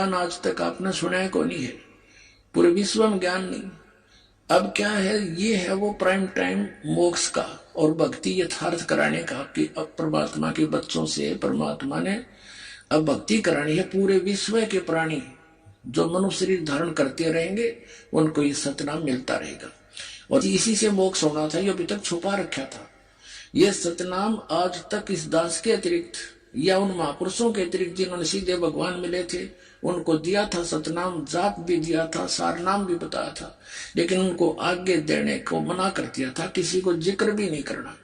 ज्ञान आज तक आपने सुना है को नहीं है, पूरे विश्व में ज्ञान नहीं। अब क्या है, ये है वो प्राइम टाइम मोक्ष का और भक्ति यथार्थ कराने का कि अब परमात्मा के बच्चों से परमात्मा ने अब भक्ति करानी है। पूरे विश्व के प्राणी जो मनुष्य शरीर धारण करते रहेंगे उनको ये सतनाम मिलता रहेगा और इसी से मोक्ष होना था। ये अभी तक छुपा रखा था। ये सतनाम आज तक इस दास के अतिरिक्त या उन महापुरुषों के अतिरिक्त जिन्होंने सीधे भगवान मिले थे उनको दिया था सतनाम, जाप भी दिया था, सारनाम भी बताया था, लेकिन उनको आगे देने को मना कर दिया था, किसी को जिक्र भी नहीं करना।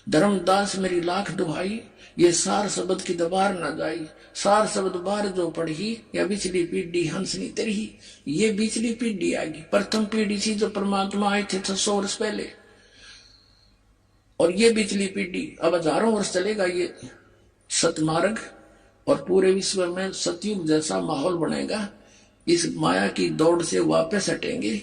धर्मदास मेरी लाख दुहाई, ये सार शब्द की दबार न जाई, सार शब्द बार जो पढ़ी या बिचली पीढ़ी हंसनी तरही। ये बिचली पीढ़ी आएगी, प्रथम पीढ़ी थी जो परमात्मा आए थे 600 वर्ष पहले, और ये बिचली पीढ़ी अब हजारों वर्ष चलेगा ये सतमार्ग, और पूरे विश्व में सतयुग जैसा माहौल बनेगा। इस माया की दौड़ से वापस हटेंगे,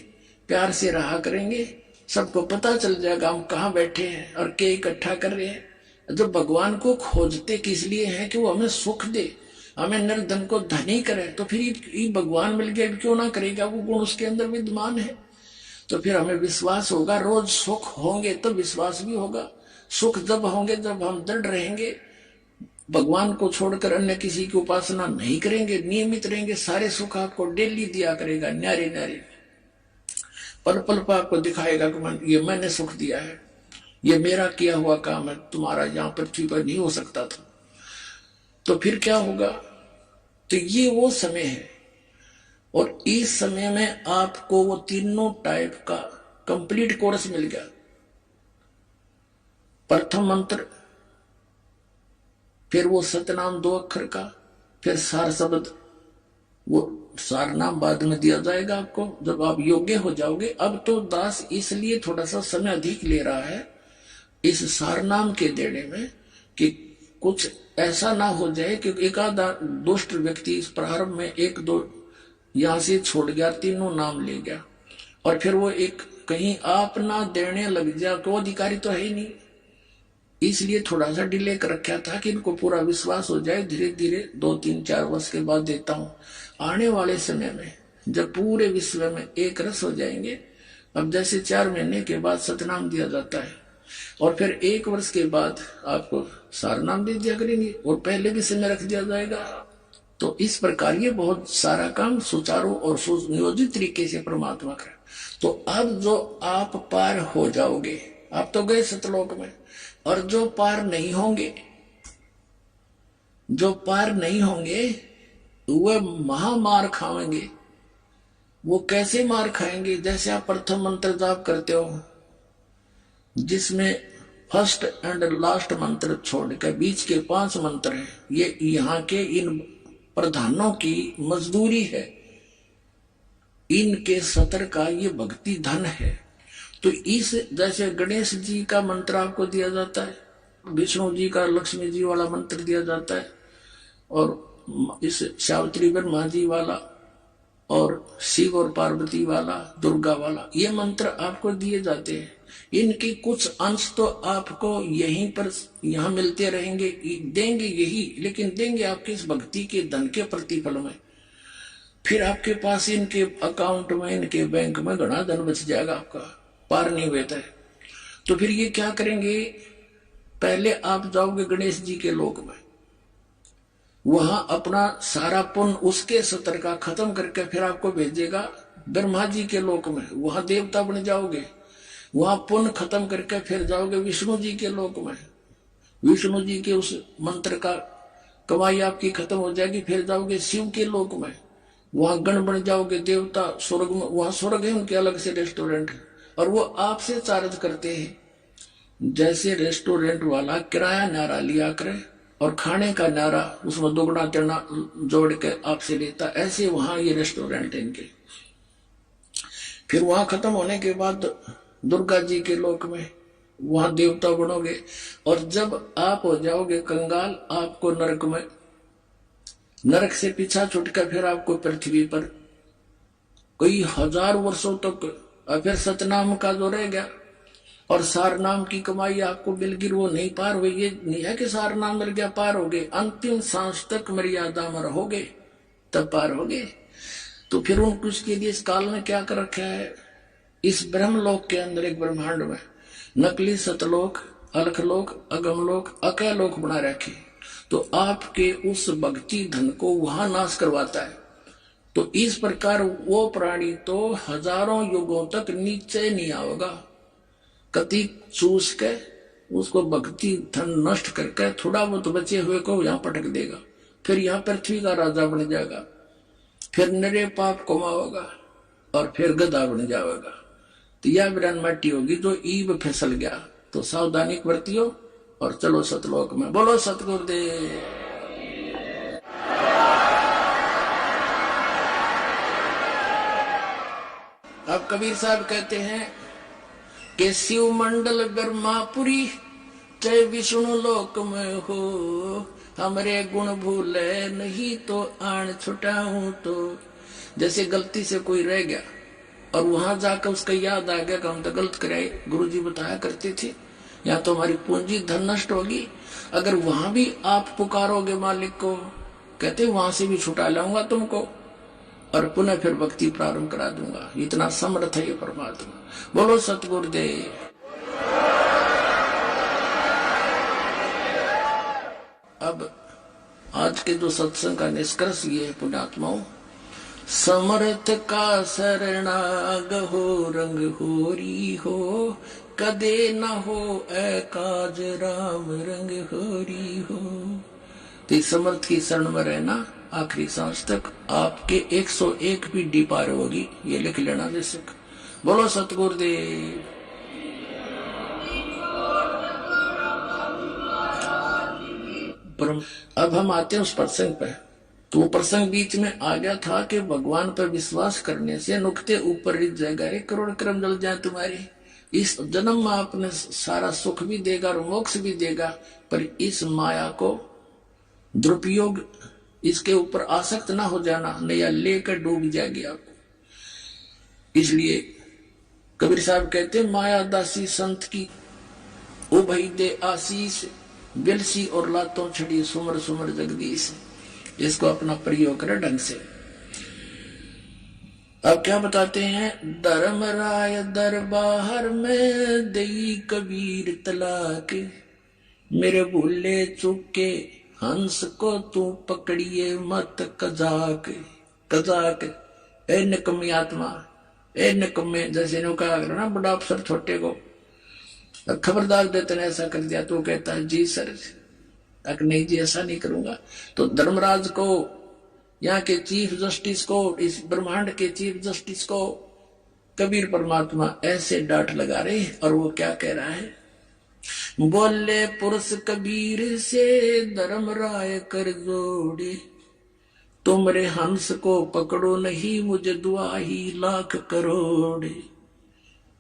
प्यार से रहा करेंगे, सबको पता चल जाएगा हम कहाँ बैठे हैं और क्या इकट्ठा कर रहे हैं। जो भगवान को खोजते किस लिए हैं कि वो हमें सुख दे, हमें निर्धन को धनी करे, तो फिर ये भगवान मिल गया क्यों ना करेगा, वो गुण उसके अंदर विद्यमान है। तो फिर हमें विश्वास होगा, रोज सुख होंगे तो विश्वास भी होगा। सुख जब होंगे जब हम दृढ़ रहेंगे, भगवान को छोड़कर अन्य किसी की उपासना नहीं करेंगे, नियमित रहेंगे, सारे सुख आपको डेली दिया करेगा, न्यारे न्यारे पल पल पर आपको दिखाएगा कि ये मैंने सुख दिया है, ये मेरा किया हुआ काम है, तुम्हारा यहाँ पृथ्वी पर नहीं हो सकता था। तो फिर क्या होगा, तो ये वो समय है, और इस समय में आपको वो तीनों टाइप का कंप्लीट कोर्स मिल गया। प्रथम मंत्र, फिर वो सतनाम 2 अक्षर का, फिर सार शब्द, वो सार नाम बाद में दिया जाएगा आपको जब आप योग्य हो जाओगे। अब तो दास इसलिए थोड़ा सा समय अधिक ले रहा है इस सार नाम के देने में कि कुछ ऐसा ना हो जाए कि एक आधा दुष्ट व्यक्ति इस प्रारंभ में 1-2 यहां से छोड़ गया, तीनों नाम ले गया, और फिर वो एक कहीं आप ना देने लग जाए, तो अधिकारी तो है ही नहीं। इसलिए थोड़ा सा डिले कर रखा था कि इनको पूरा विश्वास हो जाए, धीरे धीरे 2-3-4 वर्ष के बाद देता हूं। आने वाले समय में जब पूरे विश्व में एक रस हो जाएंगे, अब जैसे 4 महीने के बाद सतनाम दिया जाता है और फिर 1 वर्ष के बाद आपको सारनाम दे दिया करेंगे और पहले भी समय रख दिया जाएगा। तो इस प्रकार ये बहुत सारा काम सुचारू और सुनियोजित तरीके से परमात्मा करे। तो अब जो आप पार हो जाओगे, आप तो गए सतलोक में, और जो पार नहीं होंगे, जो पार नहीं होंगे वह महामार खाएंगे। वो कैसे मार खाएंगे, जैसे आप प्रथम मंत्र जाप करते हो जिसमें फर्स्ट एंड लास्ट मंत्र छोड़कर बीच के 5 मंत्र हैं, ये यहाँ के इन प्रधानों की मजदूरी है, इनके सतर का ये भक्ति धन है। तो इस जैसे गणेश जी का मंत्र आपको दिया जाता है, विष्णु जी का लक्ष्मी जी वाला मंत्र दिया जाता है, और इस सावित्री ब्रह्मा जी वाला, और शिव और पार्वती वाला, दुर्गा वाला, ये मंत्र आपको दिए जाते हैं। इनके कुछ अंश तो आपको यहीं पर यहाँ मिलते रहेंगे, देंगे यही, लेकिन देंगे आपके इस भक्ति के धन के प्रतिफल में। फिर आपके पास इनके अकाउंट में, इनके बैंक में घना धन बच जाएगा आपका, पार नहीं होता है। तो फिर ये क्या करेंगे, पहले आप जाओगे गणेश जी के लोक में, वहां अपना सारा पुण्य उसके सतर का खत्म करके फिर आपको भेजेगा ब्रह्मा जी के लोक में, वहां देवता बन जाओगे, वहां पुण्य खत्म करके फिर जाओगे विष्णु जी के लोक में, विष्णु जी के उस मंत्र का कमाई आपकी खत्म हो जाएगी, फिर जाओगे शिव के लोक में, वहां गण बन जाओगे देवता, स्वर्ग में, वहां स्वर्ग है उनके अलग से रेस्टोरेंट, और वो आपसे चार्ज करते हैं। जैसे रेस्टोरेंट वाला किराया नारा लिया करे और खाने का नारा उसमें दोगुना तिगुना जोड़ के आपसे लेता, ऐसे वहां ये रेस्टोरेंट है इनके। फिर वहां खत्म होने के बाद दुर्गा जी के लोक में, वहां देवता बनोगे, और जब आप हो जाओगे कंगाल, आपको नरक में, नरक से पीछा छुटकर फिर आपको पृथ्वी पर कई 1000 वर्षों तक, और फिर सतनाम का जो रह गया और सार नाम की कमाई आपको मिल गई, वो नहीं पार हुई। ये नहीं है कि सार नाम मिल गया पार हो गए, अंतिम सांस तक मर्यादा में रहोगे, तब पार हो गए। तो फिर उनको उसके लिए इस काल ने क्या कर रखा है, इस ब्रह्मलोक के अंदर एक ब्रह्मांड में नकली सतलोक, अलखलोक, अगमलोक, अकलोक बना रखे। तो आपके उस भक्ति धन को वहां नाश करवाता है। तो इस प्रकार वो प्राणी तो हजारों युगों तक नीचे नहीं आएगा, कति चूस के उसको भक्ति धन नष्ट करके थोड़ा बहुत बचे हुए को यहां पटक देगा, फिर यहां पृथ्वी का राजा बन जाएगा, फिर नरे पाप कमाओगा और फिर गधा बन जाएगा। तो यह विरान माटी होगी जो ईब फिसल गया। तो सावधानी बरतियो और चलो सतलोक में। बोलो सतगुरुदेव। अब कबीर साहब कहते हैं कि शिव मंडल ब्रह्मापुरी चाहे विष्णु लोक में हो, हमरे गुण भूले नहीं तो आन छुटाऊं। तो जैसे गलती से कोई रह गया और वहां जाकर उसका याद आ गया कि हम तो गलत कराए, गुरुजी बताया करते थे, या तो हमारी पूंजी धन नष्ट होगी। अगर वहां भी आप पुकारोगे मालिक को, कहते वहां से भी छुटा लाऊंगा तुमको और पुनः फिर भक्ति प्रारंभ करा दूंगा। इतना समर्थ है ये परमात्मा। बोलो सतगुरुदेव। अब आज के जो सत्संग का निष्कर्ष ये है पुण्यात्माओं, समर्थ का शरणाग हो, रंग होरी हो, कदे न हो एकाज राम रंग होरी हो। तो समर्थ की शरण में रहना आखिरी सांस तक आपके 101 भी डी पार होगी, ये लिख लेना बेशक। बोलो सतगुरुदेव। अब हम आते हैं उस प्रसंग पे। तो वो प्रसंग बीच में आ गया था कि भगवान पर विश्वास करने से नुकते ऊपर रिझ जाएगा, 1 करोड़ कर्म जल जाए तुम्हारे। इस जन्म में आपने सारा सुख भी देगा और मोक्ष भी देगा, पर इस माया को दुरुपयोग, इसके ऊपर आसक्त ना हो जाना, नया लेकर डूब जाएगी आपको। इसलिए कबीर साहब कहते माया दासी संत की उभई दे आशीष, बिलसी और लातों छड़ी सुमर सुमर जगदीश। इसको अपना प्रयोग करे ढंग से। अब क्या बताते हैं, धर्मराय दरबार में दई कबीर तलाक, मेरे भूले चुके हंस को तू पकड़िए मत कजाक। कजाक ए निकम्मी आत्मा, ए निकम्मे, जैसे ने कहा ना बड़ा अफसर छोटे को खबरदार देते ने ऐसा कर दिया, तो कहता है जी सर, अक नहीं जी ऐसा नहीं करूंगा। तो धर्मराज को, यहाँ के चीफ जस्टिस को, इस ब्रह्मांड के चीफ जस्टिस को कबीर परमात्मा ऐसे डांट लगा रहे हैं। और वो क्या कह रहा है, बोले पुरुष कबीर से धर्मराय कर जोड़े, तुमरे हंस को पकड़ो नहीं मुझे दुआ ही लाख करोड़।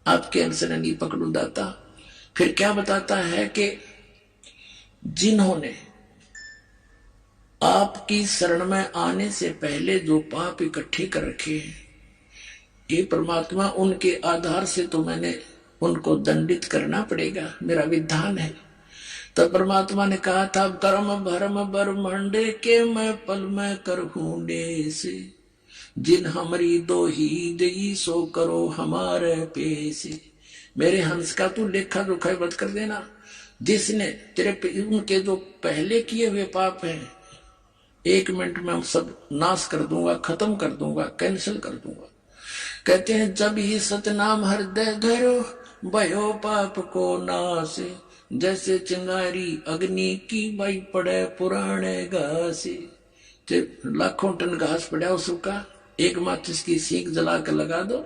आपके हंस ने नहीं पकड़ो दाता। फिर क्या बताता है कि जिन्होंने आपकी शरण में आने से पहले जो पाप इकट्ठे कर रखे हैं, ये परमात्मा उनके आधार से तो मैंने उनको दंडित करना पड़ेगा, मेरा विधान है। तो परमात्मा ने कहा था, कर्म भरम ब्रह्मांड के मैं पल में करहूं से, जिन हमारी दो ही दई सो करो हमारे पेश। मेरे हंस का तू लेखा जोखा बंद कर देना। जिसने तेरे उनके जो पहले किए हुए पाप हैं 1 मिनट में हम सब नाश कर दूंगा, खत्म कर दूंगा, कैंसिल कर दूंगा। कहते हैं जब ही सतनाम हृदय धरो भयो पाप को नाश, जैसे चिंगारी अग्नि की बाई पड़े पुराने घास। लाखों टन घास पड़ा उसका, एक माचिस की सीख जला कर लगा दो,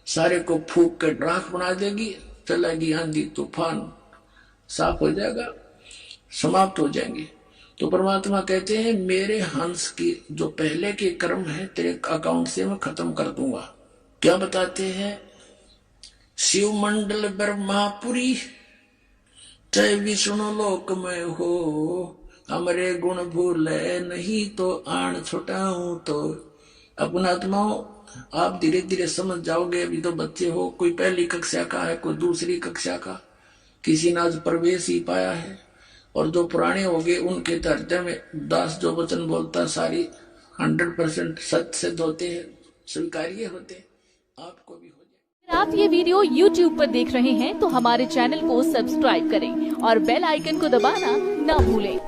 सारे को फूक कर राख बना देगी, चलेगी आंधी तूफान, साफ हो जाएगा, समाप्त हो जाएंगे। तो परमात्मा कहते हैं मेरे हंस की जो पहले के कर्म है तेरे अकाउंट से मैं खत्म कर दूंगा। क्या बताते हैं, शिव मंडल ब्रह्मापुरी चाहे विष्णु लोक में हो, हमरे गुण भूले नहीं तो आन छुटाऊं। तो अपना आत्माओं आप धीरे धीरे समझ जाओगे। अभी तो बच्चे हो, कोई पहली कक्षा का है, कोई दूसरी कक्षा का, किसी ने आज प्रवेश ही पाया है। और जो पुराने हो गए उनके हृदय में दास जो वचन बोलता सारी 100% सत्य सिद्ध होते हैं, स्वीकार्य होते हैं, आपको भी हो जाए। अगर आप ये वीडियो YouTube पर देख रहे हैं तो हमारे चैनल को सब्सक्राइब करें और बेल आइकन को दबाना ना भूलें।